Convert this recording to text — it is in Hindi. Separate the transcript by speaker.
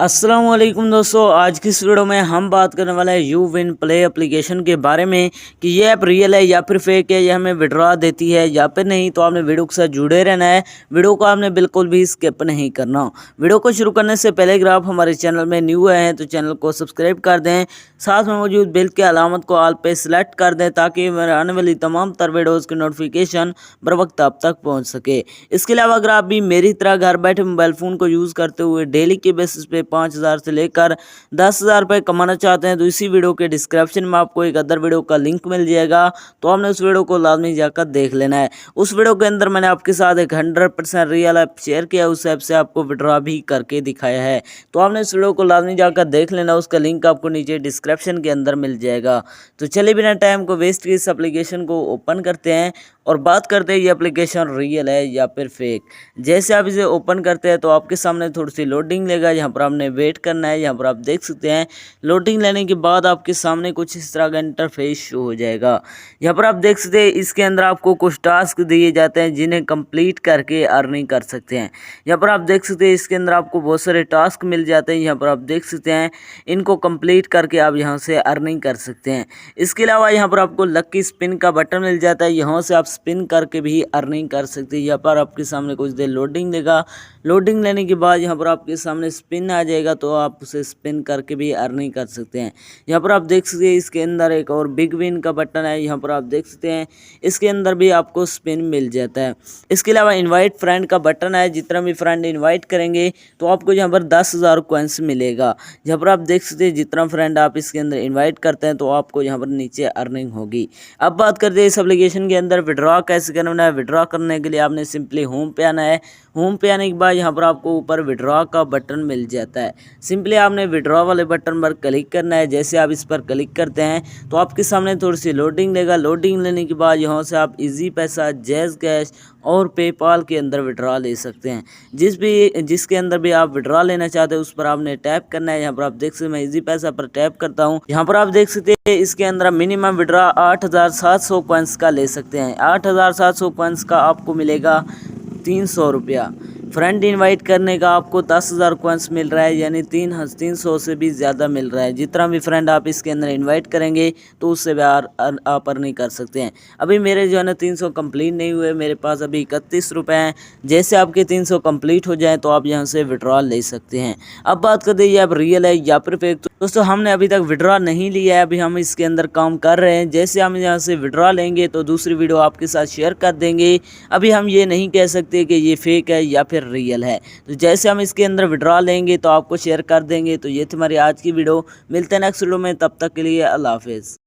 Speaker 1: अस्सलाम वालेकुम दोस्तों, आज की इस वीडियो में हम बात करने वाले हैं यू विन प्ले एप्लीकेशन के बारे में कि ये ऐप रियल है या फिर फेक है, ये हमें विड्रॉ देती है या फिर नहीं। तो आपने वीडियो के साथ जुड़े रहना है, वीडियो को आपने बिल्कुल भी स्किप नहीं करना। वीडियो को शुरू करने से पहले अगर आप हमारे चैनल में न्यू आए हैं तो चैनल को सब्सक्राइब कर दें, साथ में मौजूद बेल के अलामत को ऑल पे सिलेक्ट कर दें ताकि मेरे आने वाली तमाम तर वीडियोज़ की नोटिफिकेशन बर वक्त आप तक पहुँच सके। इसके अलावा अगर आप भी मेरी तरह घर बैठे मोबाइल फ़ोन को यूज़ करते हुए डेली के बेसिस पे 5,000 से लेकर 10,000 रुपये कमाना चाहते हैं तो इसी वीडियो के डिस्क्रिप्शन में आपको एक अदर वीडियो का लिंक मिल जाएगा, तो आपने उस वीडियो को लाजमी जाकर देख लेना है। उस वीडियो के अंदर मैंने आपके साथ एक 100% रियल ऐप शेयर किया, उस ऐप से आपको विड्रॉ भी करके दिखाया है, तो आपने इस वीडियो को लाजमी जाकर देख लेना। उसका लिंक आपको नीचे डिस्क्रिप्शन के अंदर मिल जाएगा। तो चलिए बिना टाइम को वेस्ट किए इस एप्लीकेशन को ओपन करते हैं और बात करते हैं ये एप्लीकेशन रियल है या फिर फेक। जैसे आप इसे ओपन करते हैं तो आपके सामने थोड़ी सी लोडिंग लेगा, यहाँ पर आपने वेट करना है। यहाँ पर आप देख सकते हैं लोडिंग लेने के बाद आपके सामने कुछ इस तरह का इंटरफेस शो हो जाएगा। यहाँ पर आप देख सकते हैं इसके अंदर आपको कुछ टास्क दिए जाते हैं जिन्हें कंप्लीट करके अर्निंग कर सकते हैं। यहाँ पर आप देख सकते हैं इसके अंदर आपको बहुत सारे टास्क मिल जाते हैं। यहाँ पर आप देख सकते हैं इनको कंप्लीट करके आप यहाँ से अर्निंग कर सकते हैं। इसके अलावा यहाँ पर आपको लक्की स्पिन का बटन मिल जाता है, यहाँ से आप स्पिन करके भी अर्निंग कर सकते हैं। यहाँ पर आपके सामने कुछ देर लोडिंग लेगा, लोडिंग लेने के बाद यहाँ पर आपके सामने स्पिन आ जाएगा, तो आप उसे स्पिन करके भी अर्निंग कर सकते हैं। यहाँ पर आप देख सकते हैं इसके अंदर एक और बिग विन का बटन है, यहाँ पर आप देख सकते हैं इसके अंदर भी आपको स्पिन मिल जाता है। इसके अलावा इनवाइट फ्रेंड का बटन है, जितना भी फ्रेंड इनवाइट करेंगे तो आपको यहाँ पर 10,000 कॉइन्स मिलेगा। यहाँ पर आप देख सकते हैं जितना फ्रेंड आप इसके अंदर इन्वाइट करते हैं तो आपको यहाँ पर नीचे अर्निंग होगी। अब बात करते हैं इस एप्लीकेशन के अंदर विड्रॉ कैसे करना है। विड्रॉ करने के लिए आपने सिंपली होम पे आना है। होम पे आने के बाद यहाँ पर आपको ऊपर विड्रॉ का बटन मिल जाता है, सिंपली आपने विड्रॉ वाले बटन पर क्लिक करना है। जैसे आप इस पर क्लिक करते हैं तो आपके सामने थोड़ी सी लोडिंग लेगा, लोडिंग लेने के बाद यहाँ से आप इजी पैसा, जैज़ कैश और पेपाल के अंदर विड्रॉ ले सकते हैं। जिसके अंदर भी आप विड्रॉ लेना चाहते हैं उस पर आपने टैप करना है। यहाँ पर आप देख सकते हैं मैं इजी पैसा पर टैप करता हूँ। यहाँ पर आप देख सकते हैं इसके अंदर मिनिमम विड्रॉ 8,700 कॉइन्स का ले सकते हैं। 8,700 कॉइन्स का आपको मिलेगा 300 रुपया। फ्रेंड इनवाइट करने का आपको 10,000 कॉइन्स मिल रहा है, यानी 300 से भी ज़्यादा मिल रहा है। जितना भी फ्रेंड आप इसके अंदर इनवाइट करेंगे तो उससे भी आप अर्निंग कर सकते हैं। अभी मेरे जो है ना 300 कंप्लीट नहीं हुए, मेरे पास अभी 31 रुपये हैं। जैसे आपके 300 कंप्लीट हो जाए तो आप यहाँ से विड्रॉ ले सकते हैं। अब बात करते हैं ये ऐप रियल है या फिर फेक। दोस्तों हमने अभी तक विड्रॉ नहीं लिया है, अभी हम इसके अंदर काम कर रहे हैं। जैसे हम यहाँ से विड्रॉ लेंगे तो दूसरी वीडियो आपके साथ शेयर कर देंगे। अभी हम ये नहीं कह सकते कि ये फेक है या फिर रियल है। तो जैसे हम इसके अंदर विड्रॉ लेंगे तो आपको शेयर कर देंगे। तो ये थी हमारी आज की वीडियो, मिलते हैं नेक्स्ट वीडियो में, तब तक के लिए अल्लाह हाफिज़।